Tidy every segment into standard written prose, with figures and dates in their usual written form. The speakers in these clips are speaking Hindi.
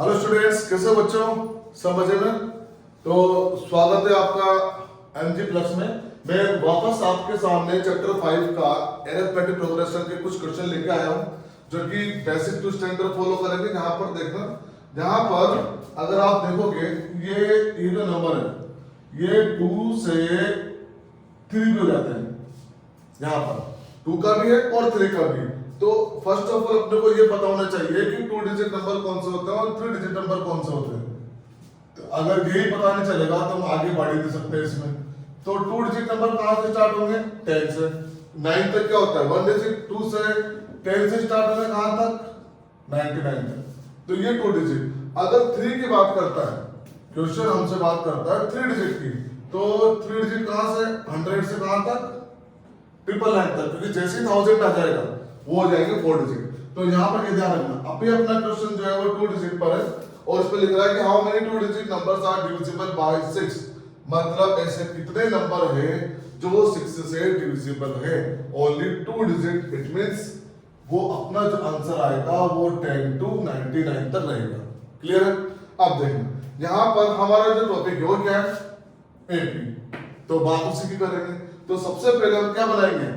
हेलो स्टूडेंट्स, कैसे हो बच्चों? सब मजे में? तो स्वागत है आपका एमजी प्लस में। मैं वापस आपके सामने चैप्टर 5 का अरिथमेटिक प्रोग्रेशन के कुछ क्वेश्चन लेके आया हूं, जो कि बेसिक टू स्टैंडर्ड फॉलो करेंगे। यहाँ पर देखना, यहाँ पर अगर आप देखोगे ये जो नंबर है ये 2 से 3 भी हो जाते हैं। यहाँ पर 2 का भी है और 3 का भी है। तो फर्स्ट ऑफ ऑल अपने को ये पता होना चाहिए कि 2 डिजिट नंबर कौन से होते हैं और 3 डिजिट नंबर कौन से होते हैं। तो अगर यही पता नहीं चलेगा तो हम आगे बढ़ ही नहीं सकते इसमें। तो 2 डिजिट नंबर कहां से स्टार्ट होंगे? 10 से। 9 तक क्या होता है? 1 डिजिट। 2 से 10 से स्टार्ट होंगे कहां तक? 99 तक। तो ये 2 डिजिट। अगर 3 की बात करता है क्वेश्चन, हमसे बात करता है 3 डिजिट की, तो 3 डिजिट कहां से? 100 से कहां तक? 999 तक। क्योंकि जैसे ही 1000 आ जाएगा वो हो जाएंगे 4 डिजिट। तो यहाँ पर ये ध्यान रखना, अभी अपना क्वेश्चन जो है वो 2 डिजिट पर है और इस पे लिख रहा है कि how many 2 digit numbers are divisible by 6। मतलब ऐसे कितने नंबर हैं जो 6 से डिविजिबल है? Only 2 digit. इट मींस वो अपना जो आंसर आएगा वो 10 to 99 तक रहेगा। क्लियर है? अब देखना यहाँ पर हमारा जो टॉपिक है वो क्या है? एपी। तो बात उसी की करेंगे। तो सबसे पहले हम क्या बनाएंगे?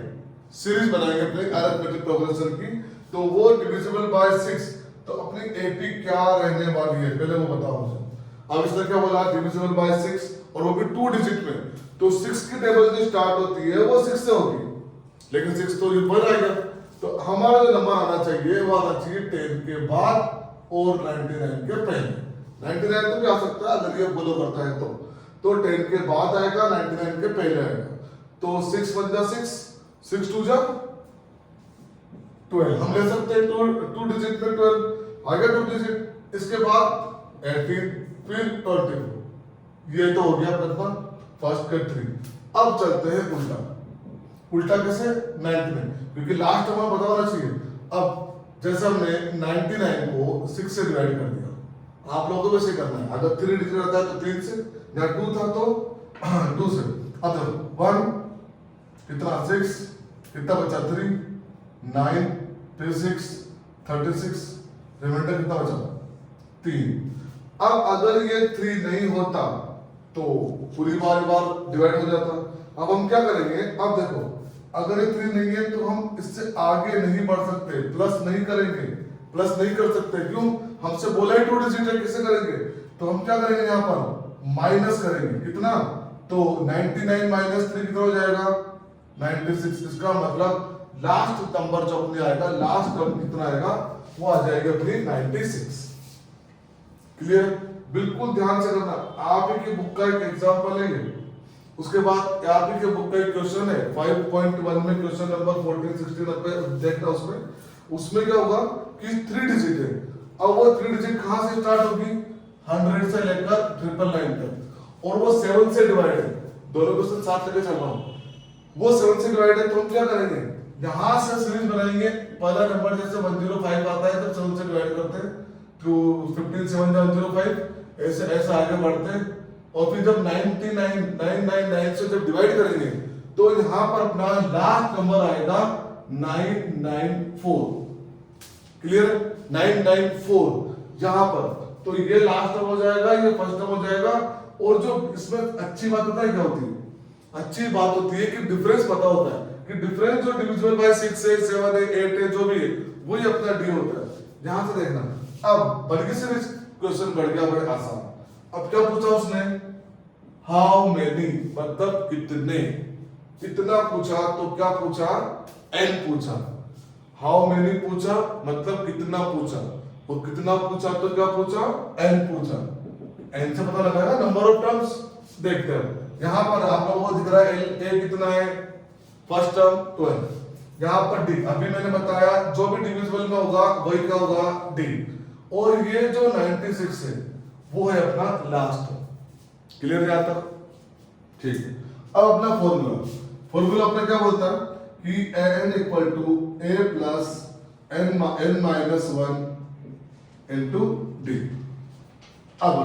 सीरीज बनाएंगे अपने अरिथमेटिक प्रोग्रेशन की। तो वो डिविजिबल बाय 6। तो अपनी एपी क्या रहने वाली है पहले वो बताओ मुझे। अब इसने क्या बोला? डिविजिबल बाय 6 और वो भी 2 डिजिट में। तो 6 की टेबल जो स्टार्ट होती है वो 6 से होगी, लेकिन 6 तो ऊपर आएगा। तो हमारा जो नंबर आना चाहिए वो आना चाहिए 10 के बाद और 99 के पहले। 99 तो भी आ सकता है अगर ये फॉलो करता है तो 10 के बाद आएगा, 99 के पहले आएगा। तो 6 1 जा 6, 6 2 जा 12। हम ले सकते हैं 2 डिजिट में 12 आएगा 2 डिजिट। इसके बाद 18 फिर 24। ये तो हो गया प्रथम फर्स्ट के 3। अब चलते हैं उल्टा। उल्टा कैसे? 99, क्योंकि लास्ट हमें पता होना चाहिए। अब जैसे हमने 99 को 6 से डिवाइड कर दिया, आप लोगों को वैसे करना है। अगर 3 डिजिट रहता है तो 3 से, या 2 था तो 2 से। अब देखो 1 कितना 6, कितना बचा 3, 9 फिर 6 36, रिमाइंडर कितना बचा 3। अब अगर ये 3 नहीं होता तो पूरी बार डिवाइड हो जाता। अब हम क्या करेंगे? अब देखो अगर ये 3 नहीं है तो हम इससे आगे नहीं बढ़ सकते, प्लस नहीं करेंगे, प्लस नहीं कर सकते। क्यों? हमसे बोला ही 2 डिजिट है, कैसे करेंगे? तो हम क्या करेंगे? यहाँ पर माइनस करेंगे। कितना? तो 99 माइनस 3 कितना हो जाएगा? 96। इसका मतलब लास्ट नंबर जो अपने आएगा, लास्ट टर्म कितना आएगा वो आ जाएगा अपनी 96। क्लियर? बिल्कुल ध्यान से करना। आप ही की बुक का एक एग्जांपल है ये। उसके बाद आप ही के बुक का एक क्वेश्चन है 5.1 में, क्वेश्चन नंबर 14 16 पे देखना। उसमें क्या होगा कि 3 डिजिट है। अब वो 3 डिजिट कहां से स्टार्ट होगी? 100 से लेकर 999 तक, और वो 7 से डिवाइड है। दोनों क्वेश्चन साथ लेके चल रहा हूं। वो 7 से डिवाइड है तो हम क्या करेंगे? यहां से सीरीज बनाएंगे। पहला नंबर जैसे 105 आता है तो 7 से डिवाइड करते हैं, तो 15 7 105, ऐसे ऐसे आगे बढ़ते हैं। और फिर जब 999 से जब डिवाइड करेंगे तो यहां पर अपना लास्ट नंबर आएगा 994। क्लियर? 994 यहां पर। तो ये लास्ट टर्म हो जाएगा, ये फर्स्ट टर्म हो जाएगा। और जो इसमें अच्छी बात पता है क्या होती है? अच्छी बात होती है कि डिफरेंस पता होता है कि डिफरेंस जो डिविजिबल बाय 6 है, 7 है, 8 है, जो भी है वही अपना डी होता है। ध्यान से देखना। अब बल्कि सीरीज क्वेश्चन बढ़ गया, बड़े आसान। अब क्या पूछा उसने? हाउ मेनी, मतलब कितने। कितना पूछा तो क्या पूछा? एन पूछा। हाउ मेनी पूछा मतलब कितना पूछा, और कितना पूछा तो क्या पूछा? एन पूछा। एन से पता लगाएगा नंबर ऑफ टर्म्स। देखते हैं यहां पर आप लोगों को दिख रहा है ए कितना है? First term 12। यहां पर डी, अभी मैंने बताया जो भी डिविजिबल में होगा वही क्या होगा? डी। और ये जो 96 है वो है अपना लास्ट टर्म। क्लियर है यहां तक? ठीक है। अब अपना फॉर्मूला अपना क्या बोलता है कि n equal to a plus n minus 1 into D. अब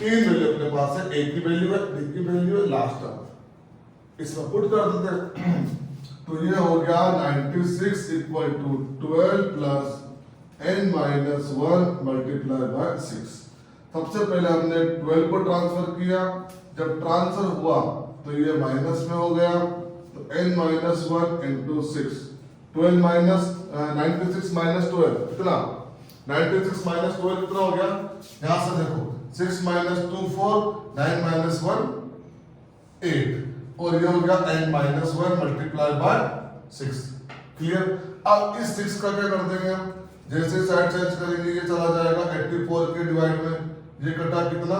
3 वैल्यू अपने पास है, a की वैल्यू है, d की वैल्यू है, लास्ट टर्म इसमें पुट कर देते हैं। तो ये हो गया 96 equal to 12 plus n minus 1 multiply by 6। सबसे पहले हमने 12 को ट्रांसफर किया, जब ट्रांसफर हुआ तो ये माइनस में हो गया, तो n minus 1 into 6, 12 minus 96 minus 12 कितना, 96 माइनस 12 कितना हो गया, यहां से देखो 6 माइनस 2 4, 9 माइनस 1 8, और ये हो गया n minus 1 multiply by 6। Clear. अब इस 6 का क्या कर देंगे हम, जैसे साइड चेंज करेंगे ये चला जाएगा 84 के डिवाइड में, ये कटा कितना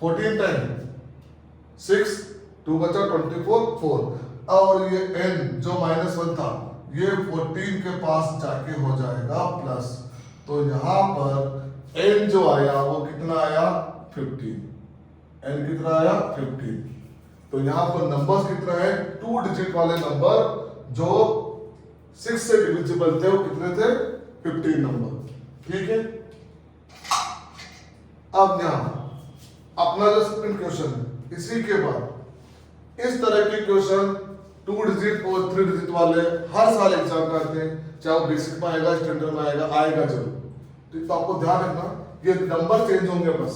14 टाइम 6, 2 बचा 24 4, और ये n जो माइनस 1 था ये 14 के पास जाके हो जाएगा प्लस, तो यहां पर n जो आया वो कितना आया 15, n कितना आया 15। तो यहां पर नंबर्स कितना है, 2 डिजिट वाले नंबर जो 6 से डिविजिबल थे वो कितने थे 15 नंबर। ठीक है। अब यहां अपना जो सेकंड क्वेश्चन है, इसी के बाद इस तरह के क्वेश्चन 2 डिजिट और 3 डिजिट वाले हर साल एग्जाम में आते हैं, चाहे वो बेसिक में आएगा स्टैंडर्ड में आएगा जरूर। तो आपको ध्यान रखना ये नंबर चेंज होंगे, बस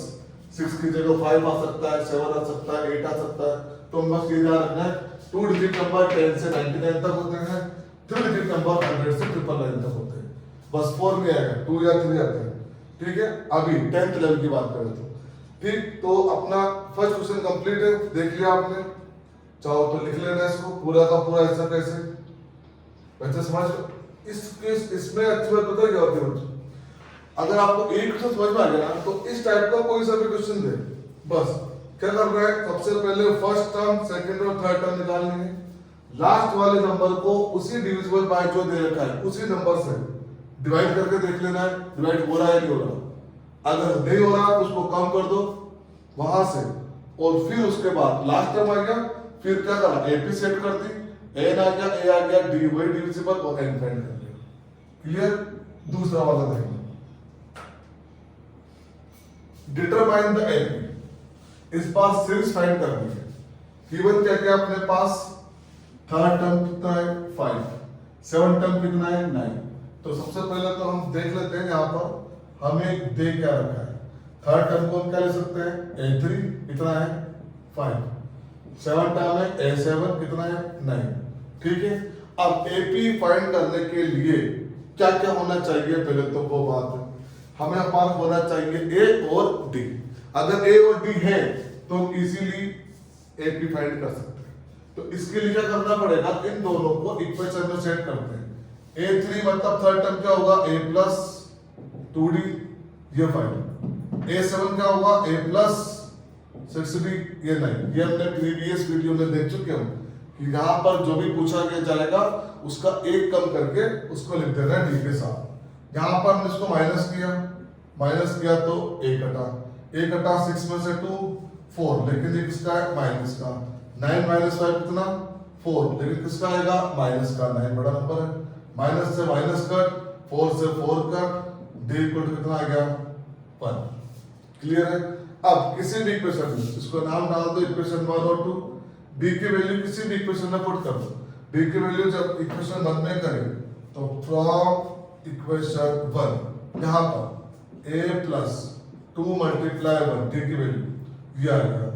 6 की जगह 5 आ सकता है, 7 आ सकता है, 8 आ सकता है, तो बस ये ध्यान रखना है 2 डिजिट नंबर 10 से 99 तक होते हैं, 3 डिजिट नंबर 100 से 999 तक होते हैं, बस 4 में आएगा 2 या 3 आते हैं। ठीक है। अभी 10th लेवल की बात करें तो ठीक, तो अपना फर्स्ट क्वेश्चन कंप्लीट है, देख लिया आपने, चाहो तो लिख लेना इसको पूरा का पूरा ऐसा कैसे, बच्चे समझ इसमें अच्छी बात पता है क्या होती है बच्चों, अगर आपको एक क्वेश्चन समझ में आ गया ना तो इस टाइप का कोई सा भी क्वेश्चन दे, बस क्या कर रहा है, सबसे पहले फर्स्ट टर्म सेकंड और थर्ड टर्म निकाल लेंगे, लास्ट वाले नंबर को उसी डिविजिबल बाय जो दे रखा है उसी नंबर से डिवाइड करके देख लेना है डिवाइड हो रहा है नहीं हो रहा, अगर नहीं हो रहा तो उसको कम कर दो वहां से, और फिर उसके बाद लास्ट टर्म आ गया, फिर क्या करा एपी सेट कर दी, एन आ गया, ए आ गया, डी वही डिविजिबल और एन फाइंड कर लिया। क्लियर। दूसरा वाला देखना, डिटरमाइन द एपी, इस बार सीरीज फाइंड करनी है। गिवन क्या क्या अपने पास, थर्ड टर्म कितना है 5, सेवन टर्म कितना है 9, तो सबसे पहले तो हम देख लेते हैं यहाँ पर हमें दे क्या रखा है, थर्ड टर्म को हम क्या ले सकते हैं a3 कितना है 5, सेवन टर्म है a7 कितना है 9। ठीक है। अब AP फाइंड करने के लिए क्या क्या होना चाहिए, पहले तो वो बात है, हमें पास होना चाहिए A और D, अगर A और D है तो इजीली AP फाइंड कर सकते हैं, तो इसके लिए क्या करना पड़ेगा, इन दोनों को इक्वेशन में सेट करते हैं, A3 मतलब थर्ड टर्म क्या होगा a प्लस 2D ये 5, A7 क्या होगा a प्लस 6D ये 9, ये हमने प्रीवियस वीडियो में देख चुके हैं कि यहाँ पर जो भी पूछा गया जाएगा उसका एक कम करके उसको लिख देना है D के साथ। यहाँ पर हमने इसको माइनस किया तो a कटा 6 में से 2 4, लेकिन ये किसका है माइनस का, 9 माइनस 5 कितना 4, लेकिन किसका आएगा माइनस का, 9 बड़ा नंबर है, माइनस से माइनस कट, 4 से 4 कट, d इक्वल टू कितना आ गया 1। क्लियर है। अब किसी भी इक्वेशन में इसको नाम डाल दो इक्वेशन 1 और 2, d की वैल्यू किसी भी इक्वेशन में पुट कर दो, d की वैल्यू जब इक्वेशन 1 में करें तो फ्रॉम इक्वेशन 1 यहाँ पर a प्लस 2 मल्टीप्लाई 1 d की वैल्यू ये आ गया,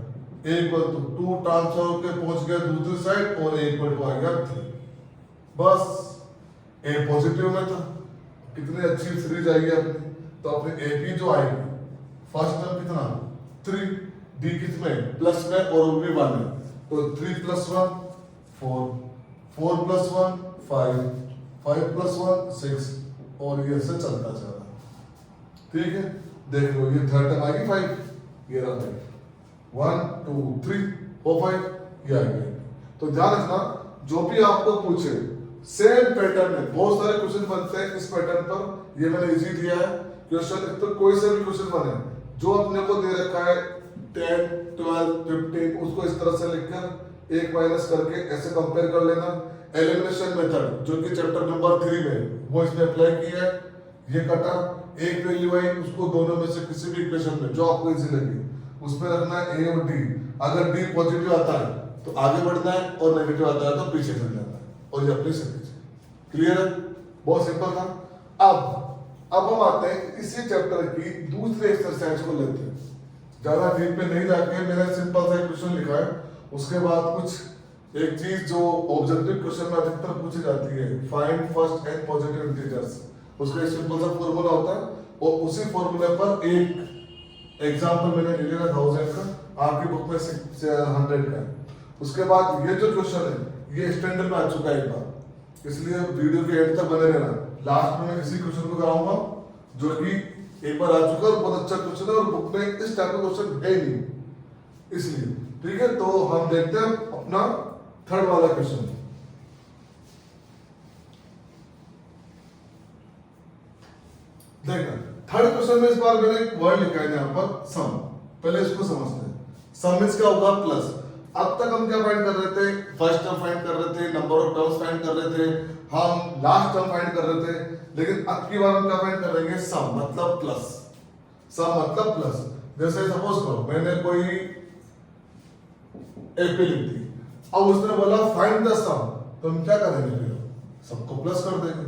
a इक्वल टू 2 ट्रांसफर होकर पहुंच गया दूसरी साइड और a इक्वल टू आ गया 3, बस a पॉजिटिव में था, कितनी अच्छी सीरीज आई है अपनी, तो अपने AP जो आएगी फर्स्ट टर्म कितना 3, D कितने प्लस में और वो भी 1 है, तो 3 प्लस 1 4, 4 प्लस 1 5, 5 प्लस 1 6, और ये से चलता जा रहा। ठीक है। देख लो ये थर्ड टर्म आएगी 5, ये रहा 1 2 3 4 5 ये आ गया। तो ध्यान रखना जो भी आपको पूछे सेम पैटर्न में बहुत सारे क्वेश्चन बनते हैं इस पैटर्न पर, ये मैंने इजी दिया है क्वेश्चन, तो कोई से भी क्वेश्चन बने जो अपने को दे रखा है 10 12 15 उसको इस तरह से लिखकर एक माइनस करके ऐसे कंपेयर कर लेना। एलिमिनेशन मेथड जो कि चैप्टर नंबर 3 में वो इसमें अप्लाई किया है, ये कटा एक वैल्यू आई उसको दोनों में से किसी भी इक्वेशन में जो आपको इजी लगे उसमें रखना है a और d, अगर d पॉजिटिव आता है तो आगे बढ़ना है और नेगेटिव आता है तो पीछे चल जाना है, और ये अपनी सर्विस। क्लियर है, बहुत सिंपल था। अब अब हम आते हैं इसी चैप्टर की दूसरे एक्सरसाइज को लेते हैं। ज्यादा डीप पे नहीं जाके मैंने सिंपल सा क्वेश्चन लिखा है, उसके बाद कुछ एक चीज जो ऑब्जेक्टिव क्वेश्चन में अधिकतर पूछी जाती है, find first and positive integers. उसका एक सिंपल सा फॉर्मूला होता है और उसी फॉर्मूले पर एक एग्जांपल मैंने ले लिया 1000 का, आपकी बुक में 100 का है। उसके बाद ये जो क्वेश्चन है ये स्टैंडर्ड में आ चुका है एक बार, इसलिए वीडियो के एंड तक बने रहना। लास्ट में मैं इसी क्वेश्चन को कराऊंगा जो कि एक बार आ चुका है और बहुत अच्छा क्वेश्चन है और बुक में इस टाइप का क्वेश्चन है नहीं, इसलिए ठीक है। तो हम देखते हैं अपना थर्ड वाला क्वेश्चन। देखना थर्ड क्वेश्चन में इस बार मैंने एक वर्ड लिखा है यहाँ पर सम। पहले इसको समझते हैं। सम मींस क्या होगा? प्लस। अब तक हम क्या फाइंड कर रहे थे? फर्स्ट टर्म फाइंड कर रहे थे, नंबर ऑफ टर्म्स फाइंड कर रहे थे, हम लास्ट टर्म फाइंड कर रहे थे। लेकिन अब की बार हम क्या फाइंड करेंगे? सम मतलब प्लस। सम मतलब प्लस। जैसे सपोज करो मैंने कोई एपी लिख दी, अब उसने बोला फाइंड द सम, तो हम क्या करेंगे? फिर सबको प्लस कर देंगे,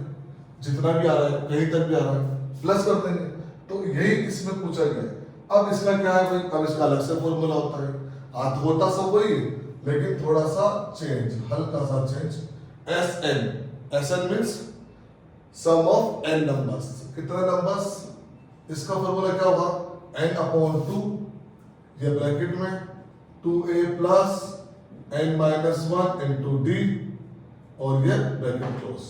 जितना भी आ रहा है कहीं तक भी आ रहा है प्लस कर देंगे। तो यही इसमें पूछा गया। अब इसका क्या है भाई? अब इसका अलग से फॉर्मूला होता है, हाथ होता सब वही है लेकिन थोड़ा सा चेंज, हल्का सा change. SN means sum of n numbers. कितने नंबर्स? इसका फॉर्मूला क्या होगा? n/2, ये ब्रैकेट में 2a plus n-1 into d और ये ब्रैकेट क्लोज।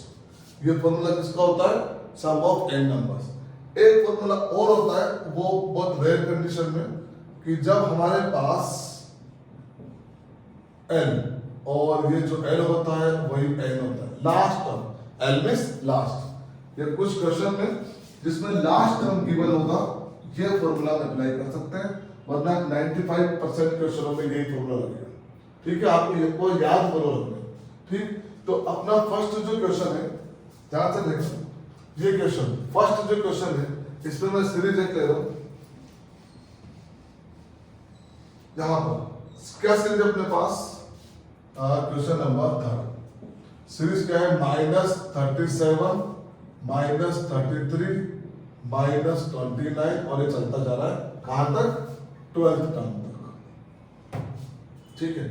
ये फॉर्मूला किसका होता है? Sum of n numbers. एक फॉर्मूला और होता है, वो बहुत रेयर कंडीशन में, कि जब हमारे पास n और ये जो l होता है वही n होता है। Last term l means last. ये कुछ क्वेश्चन में जिसमें लास्ट टर्म गिवन होगा ये फॉर्मूला अप्लाई कर सकते हैं, वरना 95% क्वेश्चनों में यही फॉर्मूला लगेगा। ठीक है, आपको ये को याद करो रखना। ठीक, तो अपना फर्स्ट जो क्वेश्चन है, ध्यान से देखो, ये क्वेश्चन फर्स्ट जो क्वेश्चन है इसमें मैं सीरीज एक ले रहा हूं। यहां पर क्या सीरीज अपने पास? क्वेश्चन नंबर 3 सीरीज क्या है? -37 -33 -29 और ये चलता जा रहा है कहां तक? 12th टर्म तक। ठीक है,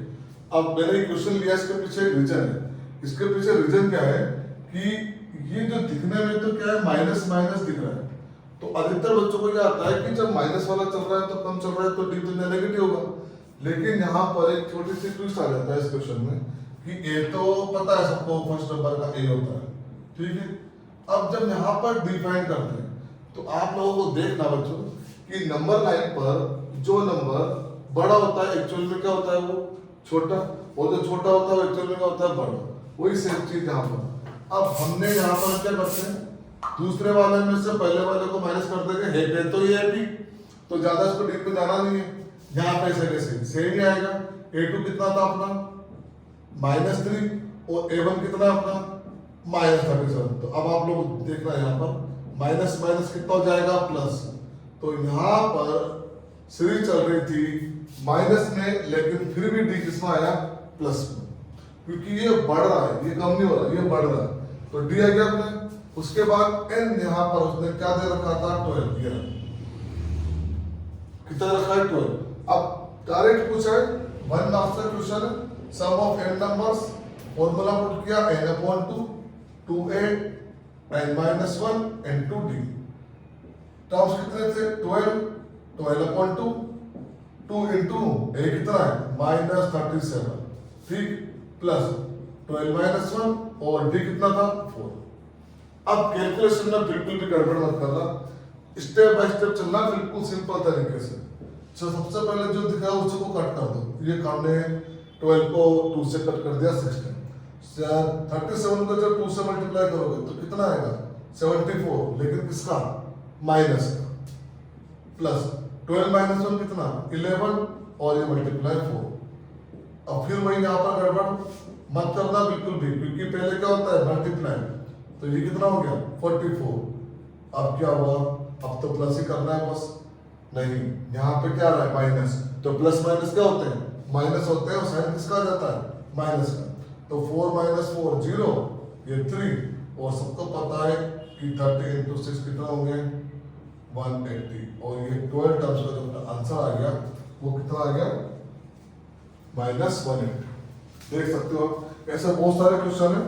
अब मैंने ये क्वेश्चन लिया, इसके पीछे रीजन है। इसके पीछे रीजन क्या है कि ये जो दिखने में तो क्या है माइनस माइनस दिख रहा है, तो अधिकतर बच्चों को क्या आता है कि जब माइनस वाला चल रहा है तो कम चल रहा है तो डी तो नेगेटिव होगा। लेकिन यहाँ पर एक छोटी सी ट्विस्ट आ जाता है इस क्वेश्चन में कि ए तो पता है सबको फर्स्ट नंबर का ए होता है। ठीक है, अब जब यहाँ पर डिफाइन करते हैं तो आप लोगों को देखना बच्चों कि नंबर लाइन पर जो नंबर बड़ा होता है एक्चुअल में क्या होता है? वो छोटा, और जो छोटा होता है वो एक्चुअल में क्या होता है? बड़ा। वही सेम चीज यहाँ पर। अब हमने यहाँ पर क्या करते हैं? दूसरे वाले में से पहले वाले को माइनस कर देंगे। है तो ये है, तो ज्यादा इसको डीप में जाना नहीं है। यहाँ पे ऐसे सेम ही आएगा। A2 कितना था अपना? -3 और A1 कितना अपना? -37। तो अब आप लोग देखना है यहाँ पर माइनस माइनस कितना हो जाएगा? प्लस। तो यहाँ पर सीरीज चल रही थी माइनस में, लेकिन फिर भी डी किसमें आया? प्लस में, क्योंकि ये बढ़ रहा है, ये कम नहीं हो रहा, ये बढ़ रहा है, तो डी आ गया अपने। उसके बाद n यहाँ पर उसने क्या दे रखा था? 12। ये कितना रखा है? 12। अब डायरेक्ट पूछा है, वन मार्क्स का क्वेश्चन है, sum of n numbers, formula put किया n/2 2a n-1 into d। Terms कितने थे? 12 12/2 2 into a कितना है? -37। ठीक, प्लस 12 - 1 और d कितना था? 4। अब कैलकुलेशन में बिल्कुल भी गड़बड़ मत करना, स्टेप बाय स्टेप चलना, बिल्कुल सिंपल तरीके से। तो सबसे पहले जो दिखा है उसको कट कर दो। ये हमने 12 को 2 से कट कर दिया 16। 37 को जब 2 से मल्टीप्लाई करोगे तो कितना आएगा? 74, लेकिन किसका? माइनस का। प्लस 12 - 1 कितना? 11 और ये मल्टीप्लाई 4। अब फिर वही यहाँ पर गड़बड़ मत करना बिल्कुल भी, क्योंकि पहले क्या होता है? मल्टीप्लाई। तो ये कितना हो गया? 44। अब क्या हुआ? अब तो प्लस ही करना है बस। नहीं, यहाँ पे क्या रहा है? माइनस। तो प्लस माइनस क्या होते हैं? माइनस होते हैं, और साइन किसका आ जाता है? माइनस का। तो 4 - 4 0, ये 3, और सबको पता है कि कि 30 इंटू 6 कितना हो गया 180, और ये 12 टर्म्स का जो आंसर आ गया वो कितना आ गया -180। देख सकते हो ऐसे बहुत सारे क्वेश्चन है,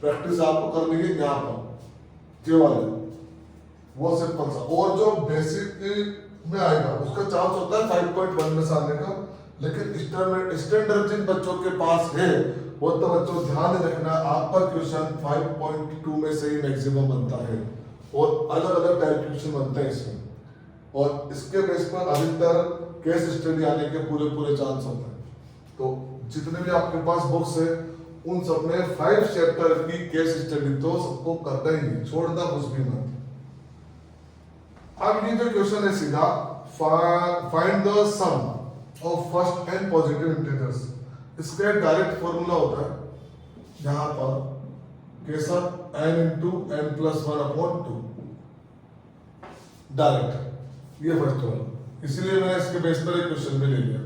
प्रैक्टिस आपको करनी है यहाँ पर ये वाले वो सिंपल सा, और जो बेसिक में आएगा उसका चांस होता है 5.1 में से आने का, लेकिन स्टैंडर्ड जिन बच्चों के पास है वो तो बच्चों ध्यान रखना आपका क्वेश्चन 5.2 में से ही मैक्सिमम बनता है, और अलग अलग टाइप के क्वेश्चन बनते हैं इसमें, और इसके बेस पर अधिकतर केस स्टडी आने के पूरे चांस होते हैं। तो जितने भी आपके पास बुक्स है उन सब में 5 चैप्टर की केस स्टडी तो सबको करना ही है, छोड़ना कुछ भी मत। अब ये जो क्वेश्चन है सीधा find the sum of first n positive integers, इसका डायरेक्ट फॉर्मूला होता है यहां पर कैसा n into n plus 1/2 direct, ये फर्स्ट वाला, इसीलिए मैंने इसके बेस पर एक क्वेश्चन भी ले लिया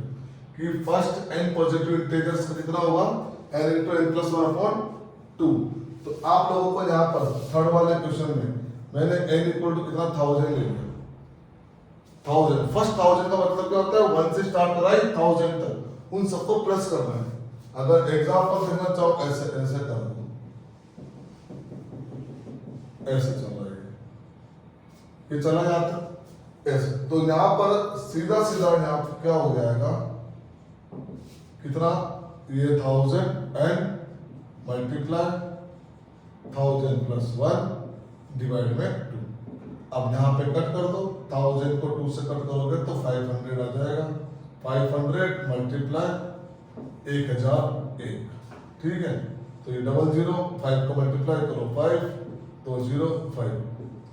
कि फर्स्ट n पॉजिटिव इंटीजर्स का कितना होगा n इंटू n प्लस 1/2। तो आप लोगों को यहाँ पर थर्ड वाले क्वेश्चन में मैंने n इक्वल टू कितना 1000 ले लिया, 1000 फर्स्ट 1000 का मतलब क्या होता है 1 से स्टार्ट करा 1000 तक, उन सबको प्लस करना है। अगर एग्जांपल देना चाहो ऐसे ऐसे कर दो, ऐसे चल रहा है ये चला जाता ऐसे, तो यहाँ पर सीधा यहाँ पर क्या हो जाएगा कितना ये 1000 एंड मल्टीप्लाई 1000 प्लस 1 डिवाइड में 2। अब यहाँ पे कट कर दो, 1000 को 2 से कट करोगे तो 500 आ जाएगा, 500 मल्टीप्लाई 1001, ठीक है। तो ये 00 5 को मल्टीप्लाई करो 5 तो 05,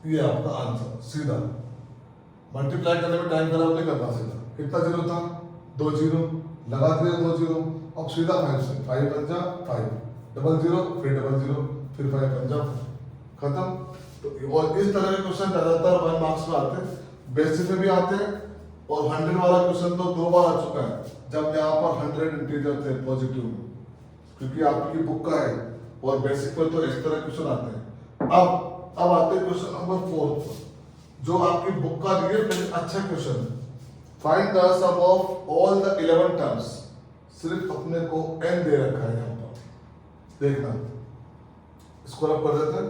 ये आपका आंसर सीधा। मल्टीप्लाई करने में टाइम खराब नहीं करना, सीधा कितना जीरो था 2 जीरो लगा दिया 2 जीरो, अब सीधा 5 से 5 बन जा 5 00 फिर 00 फिर 5 बन जा खत्म। तो और इस तरह के क्वेश्चन ज्यादातर 1 मार्क्स में आते हैं, बेसिक में भी आते हैं, और 100 वाला क्वेश्चन तो 2 बार आ चुका है जब यहाँ पर 100 इंटीजर थे पॉजिटिव में, क्योंकि आपकी बुक का है, और बेसिक पर तो इस तरह क्वेश्चन आते हैं। अब आते हैं क्वेश्चन नंबर 4 जो आपकी बुक का लिए पहले अच्छा क्वेश्चन है। Find the sum of all the 11 terms, सिर्फ अपने को n दे रखा है यहाँ पर, देखना इसको रब कर देते हैं।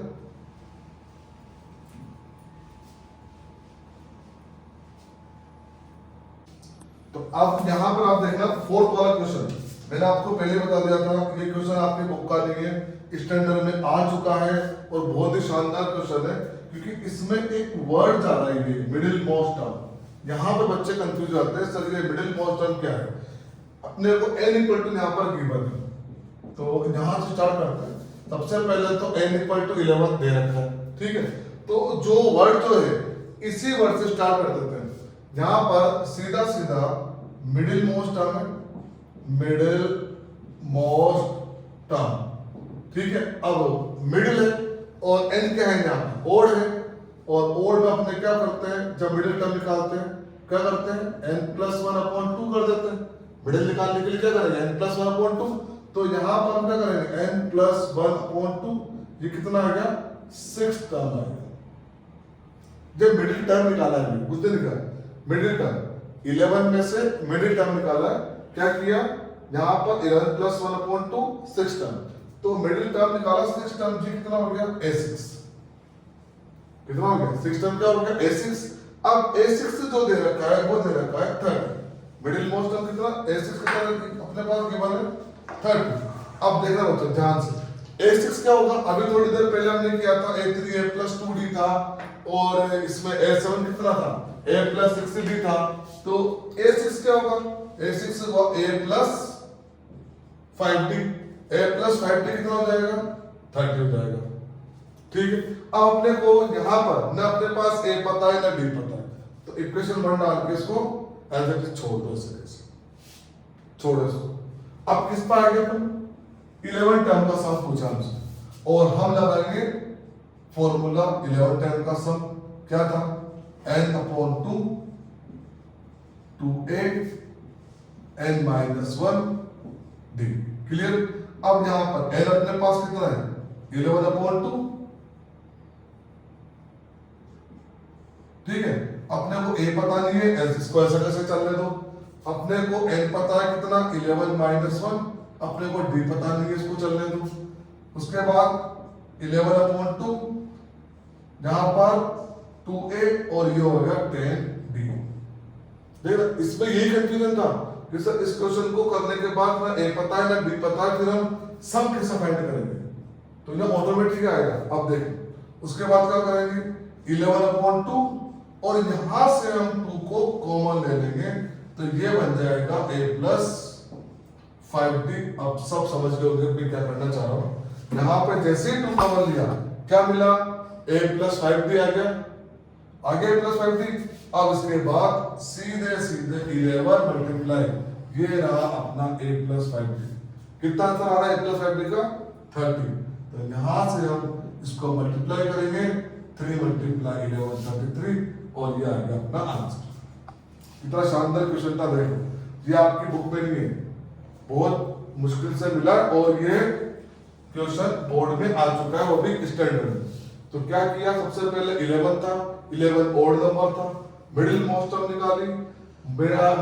तो अब यहां पर आप देखना 4th वाला क्वेश्चन, मैंने आपको पहले बता दिया था ये क्वेश्चन आपकी बुक का नहीं है, स्टैंडर्ड में आ चुका है और बहुत ही शानदार क्वेश्चन है, क्योंकि इसमें एक वर्ड जा रहा है ये मिडिल मोस्ट टर्म। यहाँ पे बच्चे कंफ्यूज होते हैं सर ये मिडिल मोस्ट टर्म क्या है। अपने को n इक्वल टू यहाँ पर गिवन है, तो यहाँ से स्टार्ट करते हैं। सबसे पहले तो n इक्वल टू 11 दे रखा है, ठीक है। तो जो वर्ड जो है इसी वर्ड से स्टार्ट कर देते हैं। यहाँ पर सीधा मिडिल मोस्ट टर्म है, मिडिल मोस्ट टर्म, ठीक है। अब मिडिल है और n क्या है यहाँ ओड है, और ओड में अपने क्या करते हैं जब मिडिल टर्म निकालते हैं क्या करते हैं n प्लस 1/2 कर देते हैं। मिडिल निकालने के लिए क्या करेंगे n प्लस 1/2, तो यहाँ पर हम क्या करेंगे n प्लस 1/2, ये कितना आ गया 6 टर्म आ गया। जब मिडिल टर्म निकाला है कुछ दिन निकाला मिडिल टर्म 11 में से मिडिल टर्म निकाला है, क्या किया यहाँ पर 11 प्लस 1/2 6 टर्म, तो मिडिल टर्म निकाला 6 टर्म, जी कितना हो गया a6, कितना हो गया 6 टर्म क्या हो गया a6। अब a6 से जो दे रखा है वो दे रखा है 30, मिडिल मोस्ट टर्म कितना a6 कितना अपने पास गिवन है 30। अब देखना बच्चों ध्यान से a6 क्या होगा, अभी थोड़ी देर पहले हमने किया था a3 a प्लस 2d था, और इसमें a7 कितना था a प्लस 6d था, तो a6 क्या होगा a6 हुआ a plus 5d, a plus 5d कितना हो जाएगा 30 हो जाएगा, ठीक है। अब अपने को यहाँ पर न अपने पास a पता है न d पता है, तो इक्वेशन 1 डाल के इसको एज इट इज छोड़ दो, छोड़ो इसको। अब किस पर आ गया अपन 11 टर्म का सम पूछा हमसे, और हम लगाएंगे फॉर्मूला 11 टर्म का सम क्या था n/2 2a n-1d, क्लियर। अब यहां पर n अपने पास कितना है 11/2, ठीक है, अपने को a पता नहीं है, इसको ऐसा कैसे चलने दो। अपने को n पता है कितना 11 माइनस 1, अपने को d पता नहीं है, इसको चलने दो। उसके बाद 11/2 जहां पर 2a और ये हो गया 10d। देखना इसमें यही कंफ्यूजन था कि सर इस क्वेश्चन को करने के बाद ना a पता है ना d पता है, फिर हम सम कैसे फाइंड करेंगे, तो ये ऑटोमेटिक आएगा। अब देखो उसके बाद क्या करेंगे 11/2 और यहां से हम 2 को कॉमन ले लेंगे तो ये बन जाएगा a प्लस 5d। अब सब समझ गए होंगे मैं क्या करना चाह रहा हूं। यहां पे जैसे ही 2 कॉमन लिया क्या मिला, a प्लस 5d आ गया, आगे प्लस 5d। अब इसके बाद सीधे सीधे 11 मल्टीप्लाई ये रहा अपना a प्लस 5d। कितना आंसर आ रहा है a प्लस 5d का 30। तो यहां से हम इसको मल्टीप्लाई करेंगे 3 मल्टीप्लाई 11 33 और ये आ गया अपना आंसर। इतना शानदार क्वेश्चन था, देखो ये आपकी बुक में नहीं है, बहुत मुश्किल से मिला और ये क्वेश्चन बोर्ड में आ चुका है, वो भी स्टैंडर्ड में। तो क्या किया, सबसे पहले 11 था, 11 ओड नंबर था, मिडिल मोस्ट टर्म निकाली।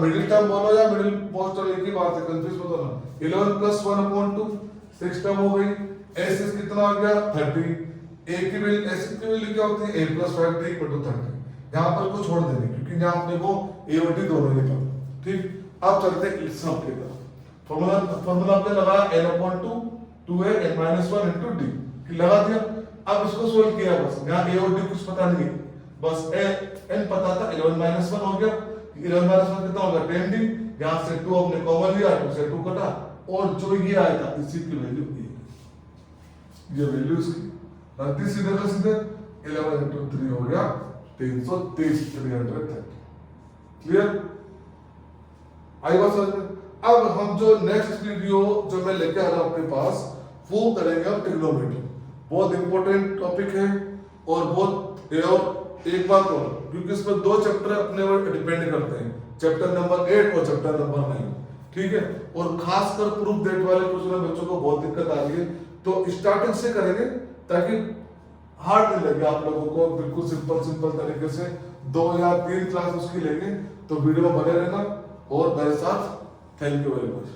मिडिल टर्म बोलो या मिडिल मोस्ट टर्म एक ही बात है, कंफ्यूज मत होना। 11 प्लस 1/2 6 टर्म हो गई। एस कितना आ गया 30। ए की वैल्यू एस की वैल्यू क्या होती है a plus 5d equal to 30। यहाँ पर को छोड़ देंगे क्योंकि यहाँ अपने को a और d दोनों ही पता। ठीक, अब चलते हैं सम की तरफ। फॉर्मूला आपने लगाया n/2 2a n - 1 into d कि लगा दिया। अब इसको सोल्व किया, बस यहाँ a और d कुछ पता नहीं है, बस n पता था 11 - 1 हो गया। 11 - 1 कितना होगा 10d। यहाँ से 2 हमने कॉमन लिया, 2 से 2 कटा और जो ये आया था इसी की वैल्यू ये वैल्यू इसकी रखती सीधे का सीधे 11 into 3 हो गया 330 330। क्लियर आई बात समझ में। अब हम जो नेक्स्ट वीडियो जो मैं लेके आ रहा हूं आपके पास वो करेंगे हम ट्रिग्नोमेट्री। बहुत इंपॉर्टेंट टॉपिक है और बहुत एक बात और, क्योंकि इसमें 2 चैप्टर अपने ऊपर डिपेंड करते हैं, चैप्टर नंबर 8 और चैप्टर नंबर 9। ठीक है, और खासकर प्रूफ डेट वाले क्वेश्चन बच्चों को बहुत दिक्कत आ रही है, तो स्टार्टिंग से करेंगे ताकि हार्ड नहीं लगे आप लोगों को। बिल्कुल सिंपल तरीके से 2 या 3 क्लास उसकी लेंगे, तो वीडियो में बने रहना और मेरे साथ। Thank you very much.